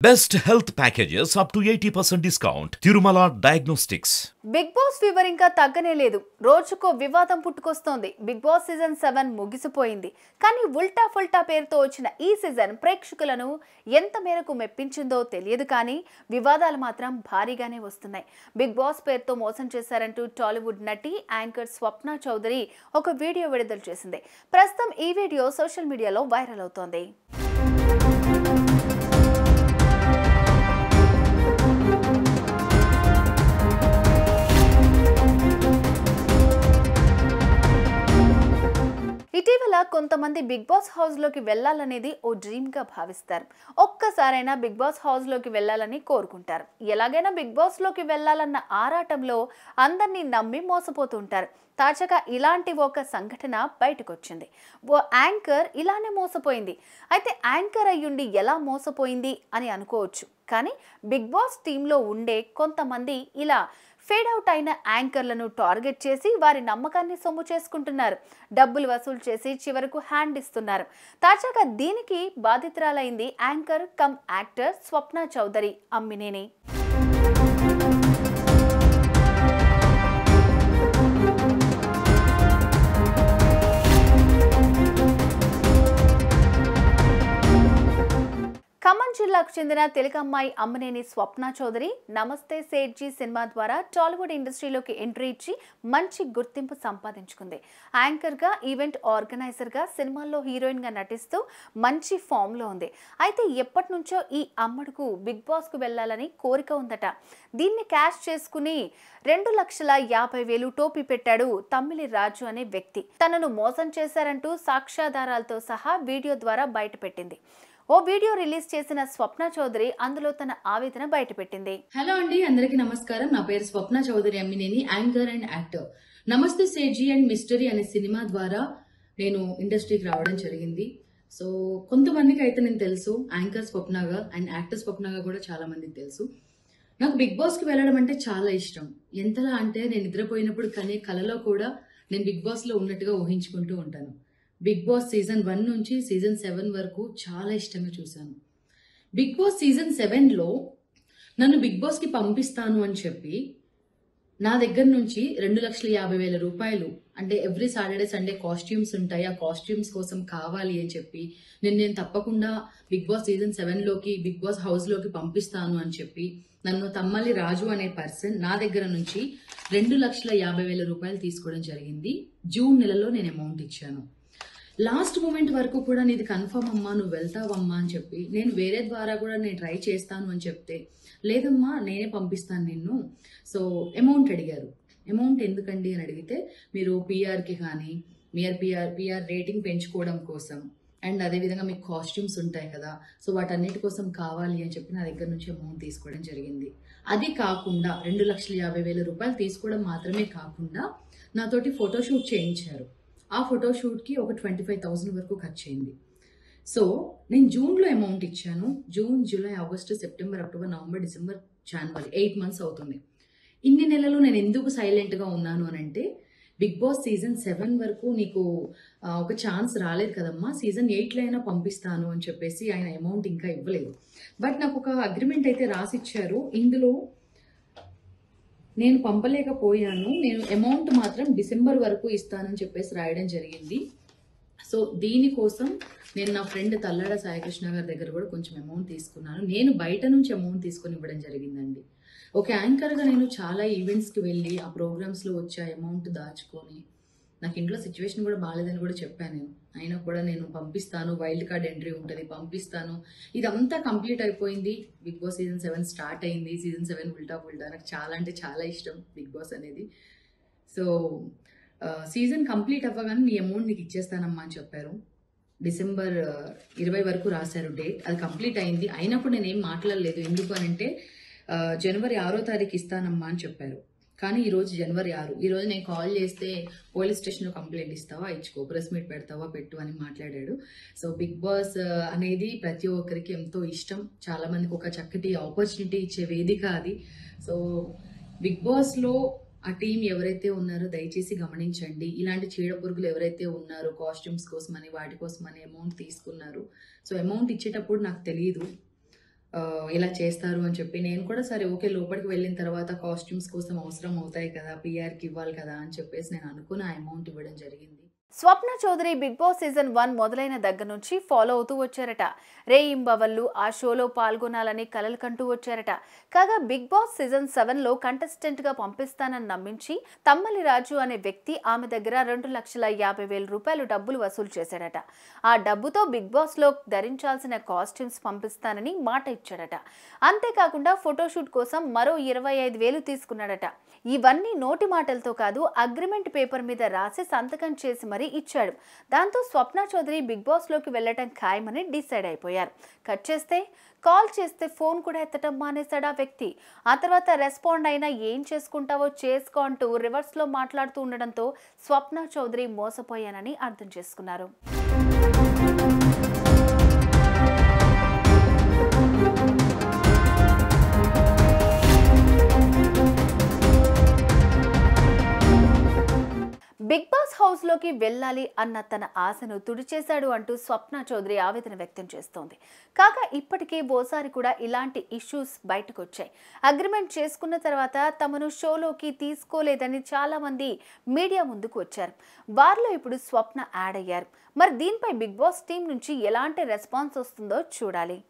Best health packages up to 80% discount. Tirumala Diagnostics. Bigg Boss fever ఇంకా తగ్గనే లేదు. రోజుకో వివాదం పుట్టుకొస్తోంది. బిగ్ బాస్ సీజన్ 7 ముగిసిపోయింది. కానీ ఉల్టా ఫుల్టా పేరుతో వచ్చిన ఈ సీజన్ ప్రేక్షకులను ఎంత మేరకు మెప్పించిందో తెలియదు, కానీ వివాదాలు మాత్రం భారీగానే వస్తున్నాయి. బిగ్ బాస్ పేరుతో మోసం చేశారంటూ టాలీవుడ్ నటి యాంకర్ స్వప్న చౌదరి ఒక వీడియో విడుదల చేసింది. ప్రస్తుతం ఈ వీడియో సోషల్ మీడియాలో వైరల్ అవుతోంది. ఇటీవల కొంతమంది బిగ్ బాస్ హౌస్ లోకి వెళ్లాలనేది ఓ డ్రీమ్ గా భావిస్తారు. ఒక్కసారైనా బిగ్ బాస్ హౌస్ లోకి వెళ్లాలని కోరుకుంటారు. ఎలాగైనా బిగ్ బాస్ లోకి వెళ్లాలన్న ఆరాటంలో అందరినీ నమ్మి మోసపోతుంటారు. తాజాగా ఇలాంటి ఒక సంఘటన బయటకొచ్చింది. ఓ యాంకర్ ఇలానే మోసపోయింది. అయితే యాంకర్ అయ్యుండి ఎలా మోసపోయింది అని అనుకోవచ్చు, కానీ బిగ్ బాస్ టీంలో ఉండే కొంతమంది ఇలా ఫేడ్ అవుట్ అయిన యాంకర్లను టార్గెట్ చేసి వారి నమ్మకాన్ని సొమ్ము చేసుకుంటున్నారు. డబ్బులు వసూలు చేసి చివరకు హ్యాండ్ ఇస్తున్నారు. తాజాగా దీనికి బాధితురాలైంది యాంకర్ కమ్ యాక్టర్ స్వప్న చౌదరి అమ్మినేని. ఖమ్మం జిల్లాకు చెందిన తెలుగు అమ్మాయి అమ్మనేని స్వప్న చౌదరి నమస్తే సేట్జీ సినిమా ద్వారా టాలీవుడ్ ఇండస్ట్రీలోకి ఎంట్రీ ఇచ్చి మంచి గుర్తింపు సంపాదించుకుంది. యాంకర్గా, ఈవెంట్ ఆర్గనైజర్గా, సినిమాల్లో హీరోయిన్గా నటిస్తూ మంచి ఫామ్లో ఉంది. అయితే ఎప్పటి నుంచో ఈ అమ్మడుకు బిగ్ బాస్కు వెళ్లాలని కోరిక ఉందట. దీన్ని క్యాష్ చేసుకుని 2,50,000 టోపీ పెట్టాడు తమ్మిలి రాజు అనే వ్యక్తి. తనను మోసం చేశారంటూ సాక్ష్యాధారాలతో సహా వీడియో ద్వారా బయటపెట్టింది. ఓ వీడియో రిలీజ్ చేసిన స్వప్న చౌదరి అందులో తన ఆవేదన బయటపెట్టింది. హలో అండి, అందరికీ నమస్కారం. నా పేరు Swapna Chowdary Ammineni, anchor and actor. Namaste Sethji and mystery అనే సినిమా ద్వారా నేను ఇండస్ట్రీకి రావడం జరిగింది. సో కొంతమందికి అయితే నేను తెలుసు యాంకర్ స్వప్నగా అండ్ యాక్టర్ స్వప్నగా కూడా చాలా మందికి తెలుసు. నాకు బిగ్ బాస్ కి వెళ్ళడం అంటే చాలా ఇష్టం. ఎంతలా అంటే నేను నిద్రపోయినప్పుడు కనే కలలో కూడా నేను బిగ్ బాస్ లో ఉన్నట్టుగా ఊహించుకుంటూ ఉంటాను. బిగ్ బాస్ సీజన్ 1 నుంచి సీజన్ 7 వరకు చాలా ఇష్టంగా చూశాను. బిగ్ బాస్ సీజన్ 7లో నన్ను బిగ్ బాస్ కి పంపిస్తాను అని చెప్పి నా దగ్గర నుంచి 2,50,000 రూపాయలు, అంటే ఎవ్రీ సాటర్డే సండే కాస్ట్యూమ్స్ ఉంటాయి, ఆ కాస్ట్యూమ్స్ కోసం కావాలి అని చెప్పి నేను తప్పకుండా బిగ్ బాస్ సీజన్ 7లోకి బిగ్ బాస్ హౌస్ లోకి పంపిస్తాను అని చెప్పి నన్ను తమ్మలి రాజు అనే పర్సన్ నా దగ్గర నుంచి 2,50,000 రూపాయలు తీసుకోవడం జరిగింది. జూన్ నెలలో నేను అమౌంట్ ఇచ్చాను. లాస్ట్ మూమెంట్ వరకు కూడా నీది కన్ఫర్మ్ అమ్మా, నువ్వు వెళ్తావమ్మా అని చెప్పి నేను వేరే ద్వారా కూడా నేను ట్రై చేస్తాను అని చెప్తే, లేదమ్మా నేనే పంపిస్తాను నిన్ను. సో అమౌంట్ అడిగారు. అమౌంట్ ఎందుకండి అని అడిగితే, మీరు పిఆర్కి కానీ పిఆర్ రేటింగ్ పెంచుకోవడం కోసం అండ్ అదేవిధంగా మీకు కాస్ట్యూమ్స్ ఉంటాయి కదా, సో వాటన్నిటి కోసం కావాలి అని చెప్పి నా దగ్గర నుంచి అమౌంట్ తీసుకోవడం జరిగింది. అది కాకుండా 2,50,000 రూపాయలు తీసుకోవడం మాత్రమే కాకుండా నాతోటి ఫోటోషూట్ చేయించారు. ఆ ఫోటోషూట్కి ఒక 25,000 వరకు ఖర్చు అయింది. సో నేను జూన్లో అమౌంట్ ఇచ్చాను. June, July, August, September, October, November, December, జనవరి 8 మంత్స్ అవుతుంది. ఇన్ని నెలలు నేను ఎందుకు సైలెంట్గా ఉన్నాను అని అంటే, బిగ్ బాస్ సీజన్ 7 వరకు నీకు ఒక ఛాన్స్ రాలేదు కదమ్మా, సీజన్ 8లో అయినా పంపిస్తాను అని చెప్పేసి ఆయన అమౌంట్ ఇంకా ఇవ్వలేదు. బట్ నాకు ఒక అగ్రిమెంట్ అయితే రాసిచ్చారు. ఇందులో నేను పంపలేకపోయాను, నేను అమౌంట్ మాత్రం డిసెంబర్ వరకు ఇస్తానని చెప్పేసి రాయడం జరిగింది. సో దీనికోసం నేను నా ఫ్రెండ్ తల్లాడ సాయికృష్ణ గారి దగ్గర కూడా కొంచెం అమౌంట్ తీసుకున్నాను. నేను బయట నుంచి అమౌంట్ తీసుకొని ఇవ్వడం జరిగిందండి. ఒక యాంకర్గా నేను చాలా ఈవెంట్స్కి వెళ్ళి ఆ ప్రోగ్రామ్స్లో వచ్చే అమౌంట్ దాచుకొని, నాకు ఇంట్లో సిచ్యువేషన్ కూడా బాగాలేదని కూడా చెప్పాను నేను. అయినా కూడా నేను పంపిస్తాను, వైల్డ్ కార్డ్ ఎంట్రీ ఉంటుంది, పంపిస్తాను. ఇదంతా కంప్లీట్ అయిపోయింది. బిగ్ బాస్ సీజన్ 7 స్టార్ట్ అయింది. సీజన్ 7 ఉల్టా నాకు చాలా అంటే చాలా ఇష్టం బిగ్ బాస్ అనేది. సో సీజన్ కంప్లీట్ అవ్వగానే నీ అమౌంట్ నీకు ఇచ్చేస్తానమ్మా అని చెప్పారు. డిసెంబర్ 20 వరకు రాశారు డేట్. అది కంప్లీట్ అయింది. అయినప్పుడు నేనేం మాట్లాడలేదు. ఎందుకు అని అంటే జనవరి 6వ తారీఖు ఇస్తానమ్మా అని చెప్పారు. కానీ ఈరోజు జనవరి 6. ఈరోజు నేను కాల్ చేస్తే పోలీస్ స్టేషన్లో కంప్లైంట్ ఇస్తావా, ఇచ్చుకో, ప్రెస్ మీట్ పెడతావా, పెట్టు అని మాట్లాడాడు. సో బిగ్ బాస్ అనేది ప్రతి ఒక్కరికి ఎంతో ఇష్టం. చాలా మందికి ఒక చక్కటి ఆపర్చునిటీ ఇచ్చే వేదిక అది. సో బిగ్ బాస్లో ఆ టీం ఎవరైతే ఉన్నారో దయచేసి గమనించండి. ఇలాంటి చీడ పురుగులు ఎవరైతే ఉన్నారో కాస్ట్యూమ్స్ కోసమని వాటి కోసమని అమౌంట్ తీసుకున్నారు. సో అమౌంట్ ఇచ్చేటప్పుడు నాకు తెలియదు, ఇలా చేస్తారు అని చెప్పి నేను కూడా సరే ఓకే లోపలికి వెళ్ళిన తర్వాత కాస్ట్యూమ్స్ కోసం అవసరం అవుతాయి కదా, పిఆర్కి ఇవ్వాలి కదా అని చెప్పేసి నేను అనుకున్న ఆ అమౌంట్ ఇవ్వడం జరిగింది. స్వప్న చౌదరి బిగ్ బాస్ సీజన్ 1 మొదలైన దగ్గర నుంచి ఫాలో అవుతూ వచ్చారట. రేయింబవళ్ళు ఆ షోలో పాల్గొనాలని కలలు కంటూ వచ్చారట. కాగా బిగ్ బాస్ సీజన్ 7లో కంటెస్టెంట్గా పంపిస్తానని నమ్మించి తమ్మలి రాజు అనే వ్యక్తి ఆమె దగ్గర 2,50,000 రూపాయలు డబ్బులు వసూలు చేశాడట. ఆ డబ్బుతో బిగ్ బాస్లో ధరించాల్సిన కాస్ట్యూమ్స్ పంపిస్తానని మాట ఇచ్చాడట. అంతేకాకుండా ఫోటోషూట్ కోసం మరో 25,000 తీసుకున్నాడట. ఇవన్నీ నోటి మాటలతో కాదు, అగ్రిమెంట్ పేపర్ మీద రాసి సంతకం చేసి మరీ ఇచ్చాడు. దాంతో స్వప్న చౌదరి బిగ్ బాస్ లోకి వెళ్ళటం ఖాయమని డిసైడ్ అయిపోయారు. కట్ చేస్తే కాల్ చేస్తే ఫోన్ కూడా ఎత్తటం మానేశాడు ఆ వ్యక్తి. ఆ తర్వాత రెస్పాండ్ అయినా ఏం చేసుకుంటావో చేసుకో అంటూ రివర్స్ లో మాట్లాడుతూ ఉండడంతో స్వప్న చౌదరి మోసపోయానని అర్థం చేసుకున్నారు. బిగ్ బాస్ హౌస్ లోకి వెళ్ళాలి అన్న తన ఆశను తుడిచేశాడు అంటూ స్వప్న చౌదరి ఆవేదన వ్యక్తం చేస్తోంది. కాగా ఇప్పటికే ఓసారి కూడా ఇలాంటి ఇష్యూస్ బయటకు వచ్చాయి. అగ్రిమెంట్ చేసుకున్న తర్వాత తమను షోలోకి తీసుకోలేదని చాలా మంది మీడియా ముందుకు వచ్చారు. వారిలో ఇప్పుడు స్వప్న యాడ్ అయ్యారు. మరి దీనిపై బిగ్ బాస్ టీం నుంచి ఎలాంటి రెస్పాన్స్ వస్తుందో చూడాలి.